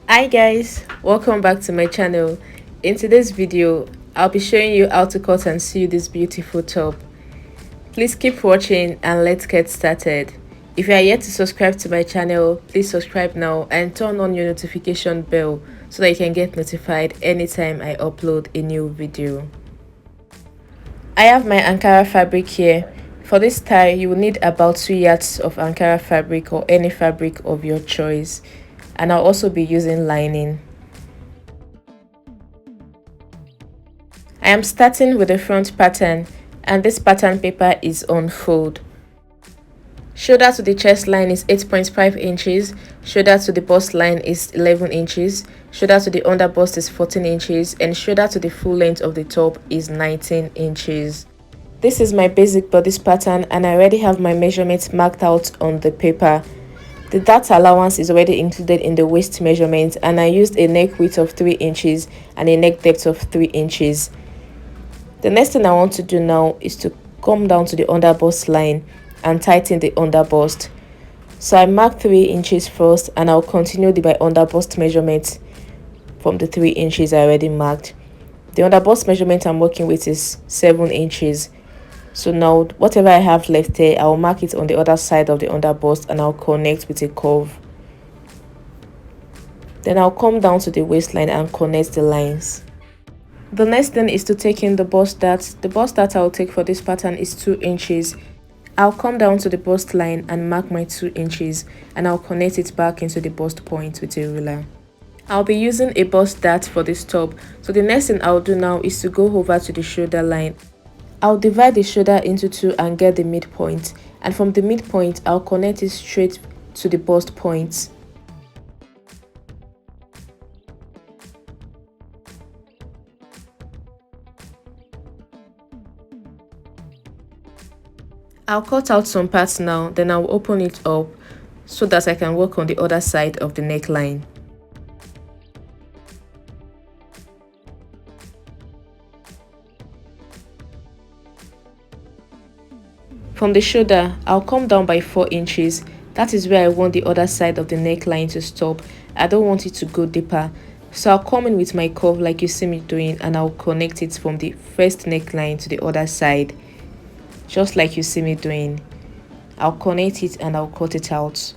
Hi guys, welcome back to my channel. In today's video, I'll be showing you how to cut and sew this beautiful top. Please keep watching and let's get started. If you are yet to subscribe to my channel, please subscribe now and turn on your notification bell so that you can get notified anytime I upload a new video. I have my Ankara fabric here. For this tie, you will need about 2 yards of Ankara fabric or any fabric of your choice. And I'll also be using lining. I am starting with the front pattern, and this pattern paper is on fold. Shoulder to the chest line is 8.5 inches, shoulder to the bust line is 11 inches, shoulder to the under bust is 14 inches, and shoulder to the full length of the top is 19 inches. This is my basic bodice pattern, and I already have my measurements marked out on the paper. The dart allowance is already included in the waist measurement, and I used a neck width of 3 inches and a neck depth of 3 inches. The next thing I want to do now is to come down to the under bust line and tighten the under bust. So I marked 3 inches first, and I'll continue my under bust measurement from the 3 inches I already marked. The under bust measurement I'm working with is 7 inches. So now whatever I have left here, I'll mark it on the other side of the under bust and I'll connect with a curve. Then I'll come down to the waistline and connect the lines. The next thing is to take in the bust dart. The bust dart I'll take for this pattern is 2 inches. I'll come down to the bust line and mark my 2 inches, and I'll connect it back into the bust point with a ruler. I'll be using a bust dart for this top, so the next thing I'll do now is to go over to the shoulder line. I'll divide the shoulder into 2 and get the midpoint, and from the midpoint I'll connect it straight to the bust point. I'll cut out some parts now, then I'll open it up so that I can work on the other side of the neckline. From the shoulder, I'll come down by 4 inches. That is where I want the other side of the neckline to stop. I don't want it to go deeper. So I'll come in with my curve like you see me doing, and I'll connect it from the first neckline to the other side. Just like you see me doing. I'll connect it and I'll cut it out.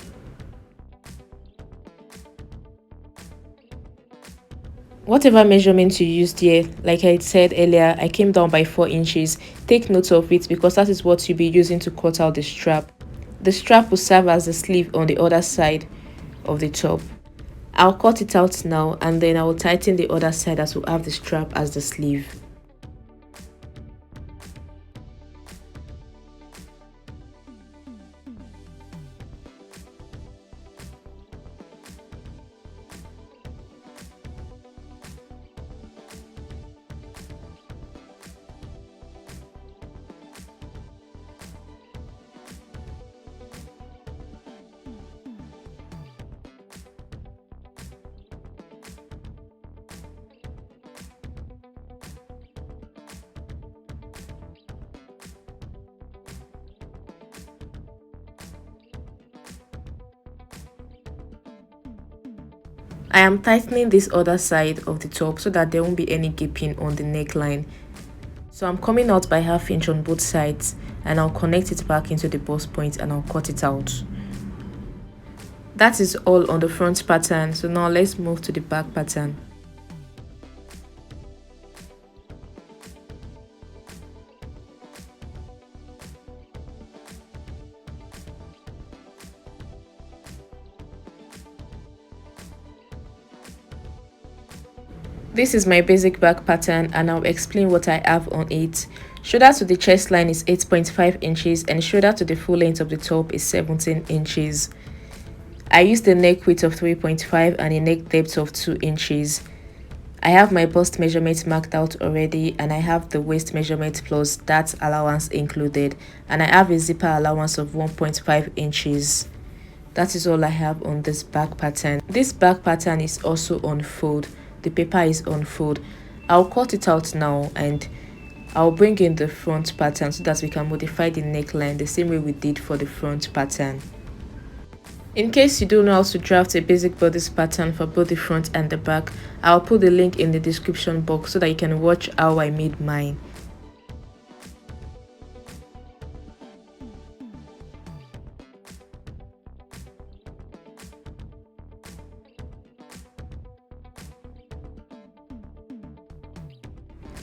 Whatever measurement you used here, like I said earlier, I came down by 4 inches. Take note of it because that is what you'll be using to cut out the strap. The strap will serve as the sleeve on the other side of the top. I'll cut it out now, and then I will tighten the other side that will have the strap as the sleeve. I am tightening this other side of the top so that there won't be any gaping on the neckline. So I'm coming out by 1/2 inch on both sides, and I'll connect it back into the bust point and I'll cut it out. That is all on the front pattern. So now let's move to the back pattern. This is my basic back pattern, and I'll explain what I have on it. Shoulder to the chest line is 8.5 inches and shoulder to the full length of the top is 17 inches. I used a neck width of 3.5 and a neck depth of 2 inches. I have my bust measurement marked out already, and I have the waist measurement plus dart allowance included, and I have a zipper allowance of 1.5 inches. That is all I have on this back pattern. This back pattern is also on fold. The paper is on fold. I'll cut it out now and I'll bring in the front pattern so that we can modify the neckline the same way we did for the front pattern. In case you don't know how to draft a basic bodice pattern for both the front and the back, I'll put the link in the description box so that you can watch how I made mine.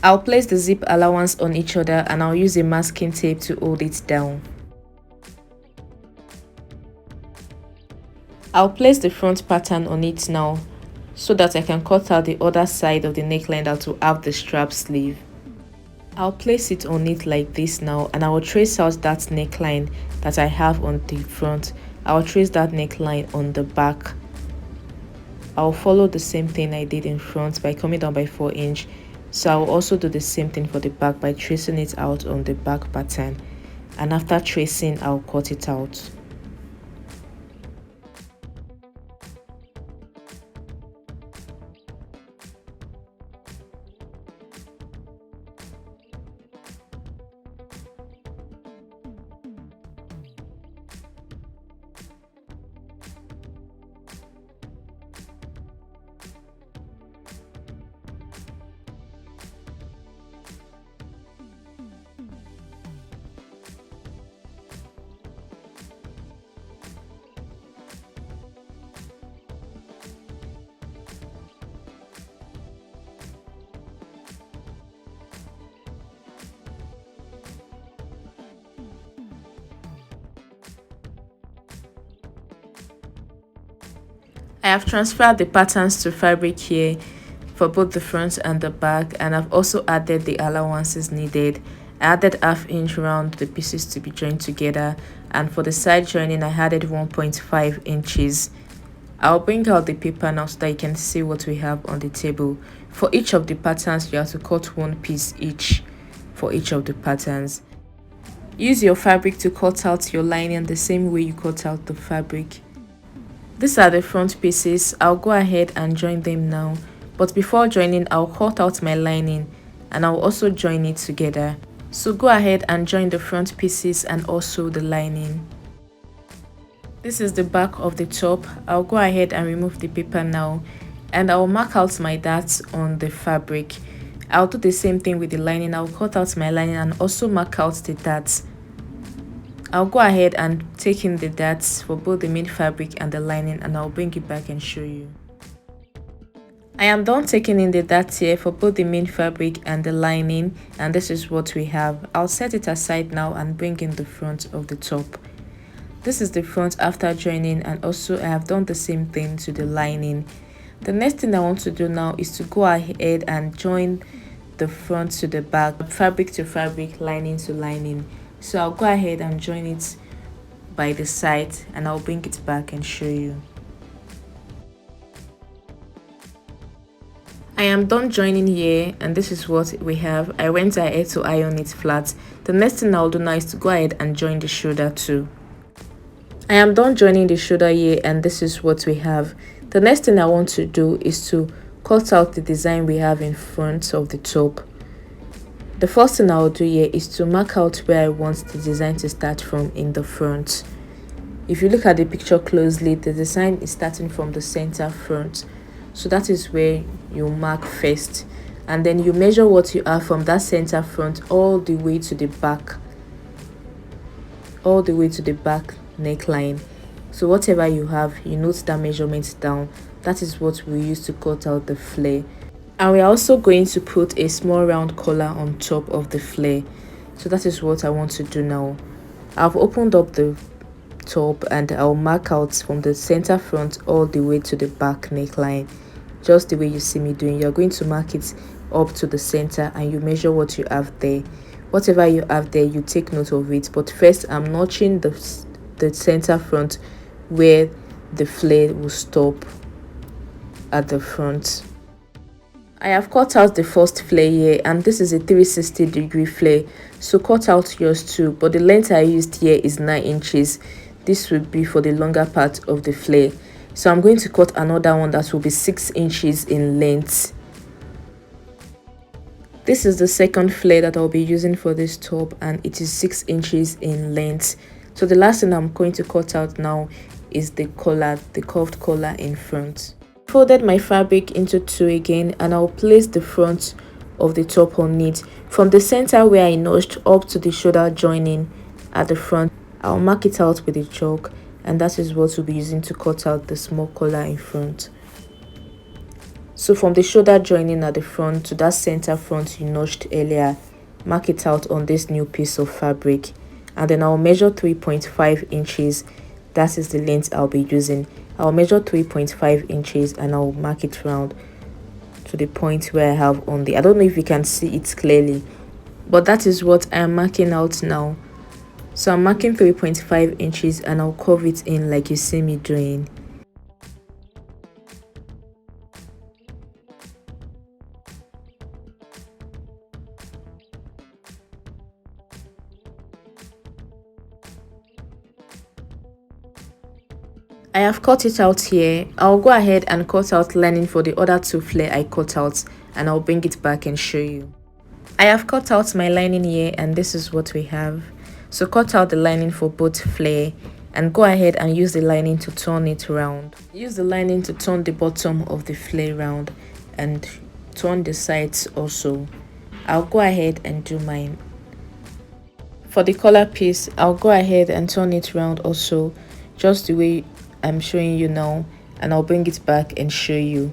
I'll place the zip allowance on each other and I'll use a masking tape to hold it down. I'll place the front pattern on it now so that I can cut out the other side of the neckline that will have the strap sleeve. I'll place it on it like this now and I will trace out that neckline that I have on the front. I'll trace that neckline on the back. I'll follow the same thing I did in front by coming down by 4 inches. So I'll also do the same thing for the back by tracing it out on the back pattern, and after tracing I'll cut it out. I have transferred the patterns to fabric here for both the front and the back, and I've also added the allowances needed. I added ½ inch round the pieces to be joined together, and for the side joining I added 1.5 inches. I'll bring out the paper now so that you can see what we have on the table. For each of the patterns you have to cut one piece each for each of the patterns. Use your fabric to cut out your lining the same way you cut out the fabric. These are the front pieces. I'll go ahead and join them now, but before joining I'll cut out my lining and I'll also join it together. So go ahead and join the front pieces and also the lining. This is the back of the top. I'll go ahead and remove the paper now and I'll mark out my darts on the fabric. I'll do the same thing with the lining. I'll cut out my lining and also mark out the darts. I'll go ahead and take in the darts for both the main fabric and the lining, and I'll bring it back and show you. I am done taking in the darts here for both the main fabric and the lining, and this is what we have. I'll set it aside now and bring in the front of the top. This is the front after joining, and also I have done the same thing to the lining. The next thing I want to do now is to go ahead and join the front to the back, fabric to fabric, lining to lining. So I'll go ahead and join it by the side and I'll bring it back and show you. I am done joining here and this is what we have. I went ahead to iron it flat. The next thing I'll do now is to go ahead and join the shoulder too. I am done joining the shoulder here and this is what we have. The next thing I want to do is to cut out the design we have in front of the top. The first thing I'll do here is to mark out where I want the design to start from in the front. If you look at the picture closely, the design is starting from the center front. So that is where you mark first. And then you measure what you have from that center front all the way to the back. All the way to the back neckline. So whatever you have, you note that measurement down. That is what we use to cut out the flare. And we're also going to put a small round collar on top of the flare. So that is what I want to do now. I've opened up the top and I'll mark out from the center front all the way to the back neckline. Just the way you see me doing. You're going to mark it up to the center and you measure what you have there. Whatever you have there, you take note of it. But first, I'm notching the center front where the flare will stop at the front. I have cut out the first flare here and this is a 360-degree flare, so cut out yours too, but the length I used here is 9 inches. This would be for the longer part of the flare, so I'm going to cut another one that will be 6 inches in length. This is the second flare that I'll be using for this top and it is 6 inches in length. So the last thing I'm going to cut out now is the collar, the curved collar in front. Folded my fabric into two again, and I'll place the front of the top on it from the center where I notched up to the shoulder joining at the front. I'll mark it out with a chalk, and that is what we'll be using to cut out the small collar in front. So from the shoulder joining at the front to that center front you notched earlier, mark it out on this new piece of fabric, and then I'll measure 3.5 inches. That is the length I'll be using. I'll measure 3.5 inches and I'll mark it round to the point where I have on the, I don't know if you can see it clearly, but that is what I am marking out now. So I'm marking 3.5 inches and I'll curve it in like you see me doing. I have cut it out here. I'll go ahead and cut out lining for the other two flare I cut out, and I'll bring it back and show you. I have cut out my lining here, and this is what we have. So cut out the lining for both flare and go ahead and use the lining to turn it round. Use the lining to turn the bottom of the flare round and turn the sides also. I'll go ahead and do mine. For the collar piece, I'll go ahead and turn it round also, just the way I'm showing you now, and I'll bring it back and show you.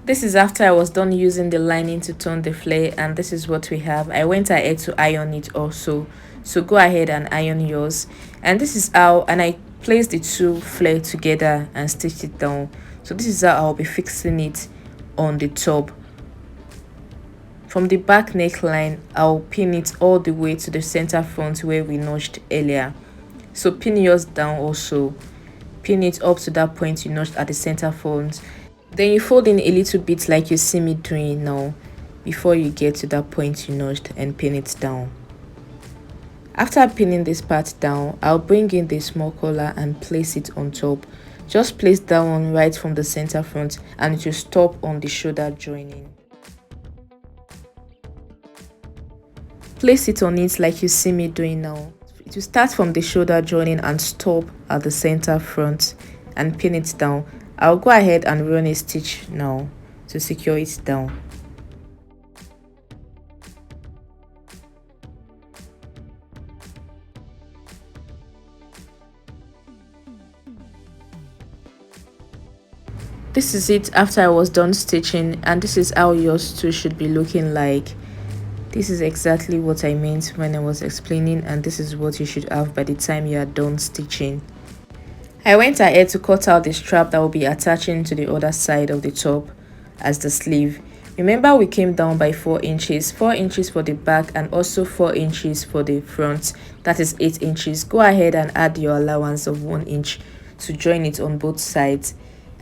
This is after I was done using the lining to turn the flare, and this is what we have. I went ahead to iron it also, so go ahead and iron yours. And this is how, and I placed the two flare together and stitched it down. So this is how I'll be fixing it on the top. From the back neckline, I'll pin it all the way to the center front where we notched earlier. So pin yours down also, pin it up to that point you notched at the center front. Then you fold in a little bit like you see me doing now before you get to that point you notched, and pin it down. After pinning this part down, I'll bring in the small collar and place it on top. Just place that one right from the center front, and it will stop on the shoulder joining. Place it on it like you see me doing now. It will start from the shoulder joining and stop at the center front, and pin it down. I'll go ahead and run a stitch now to secure it down. This is it after I was done stitching, and this is how yours too should be looking like. This is exactly what I meant when I was explaining, and this is what you should have by the time you are done stitching. I went ahead to cut out the strap that will be attaching to the other side of the top as the sleeve. Remember, we came down by 4 inches, 4 inches for the back and also 4 inches for the front. That is 8 inches. Go ahead and add your allowance of 1 inch to join it on both sides,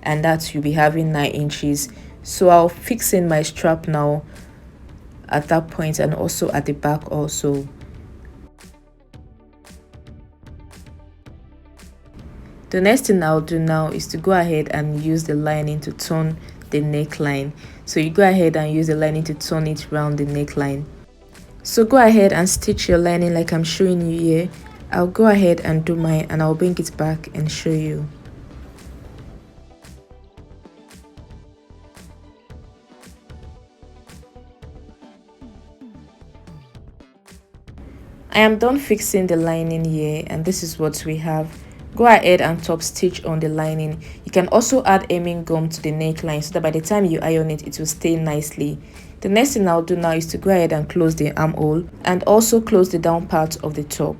and that you'll be having 9 inches. So I'll fix in my strap now at that point and also at the back also. The next thing I'll do now is to go ahead and use the lining to turn the neckline. So you go ahead and use the lining to turn it around the neckline. So go ahead and stitch your lining like I'm showing you here. I'll go ahead and do mine, and I'll bring it back and show you. I am done fixing the lining here, and this is what we have. Go ahead and top stitch on the lining. You can also add hemming gum to the neckline so that by the time you iron it, it will stay nicely. The next thing I'll do now is to go ahead and close the armhole and also close the down part of the top.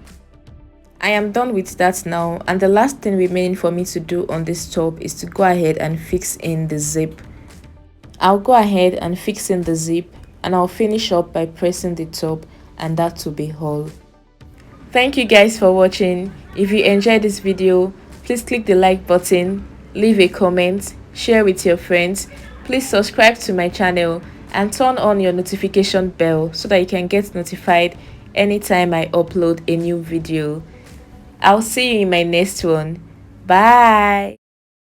I am done with that now, and the last thing remaining for me to do on this top is to go ahead and fix in the zip. I'll go ahead and fix in the zip, and I'll finish up by pressing the top, and that will be all. Thank you guys for watching. If you enjoyed this video, please click the like button, leave a comment, share with your friends. Please subscribe to my channel and turn on your notification bell so that you can get notified anytime I upload a new video. I'll see you in my next one. Bye.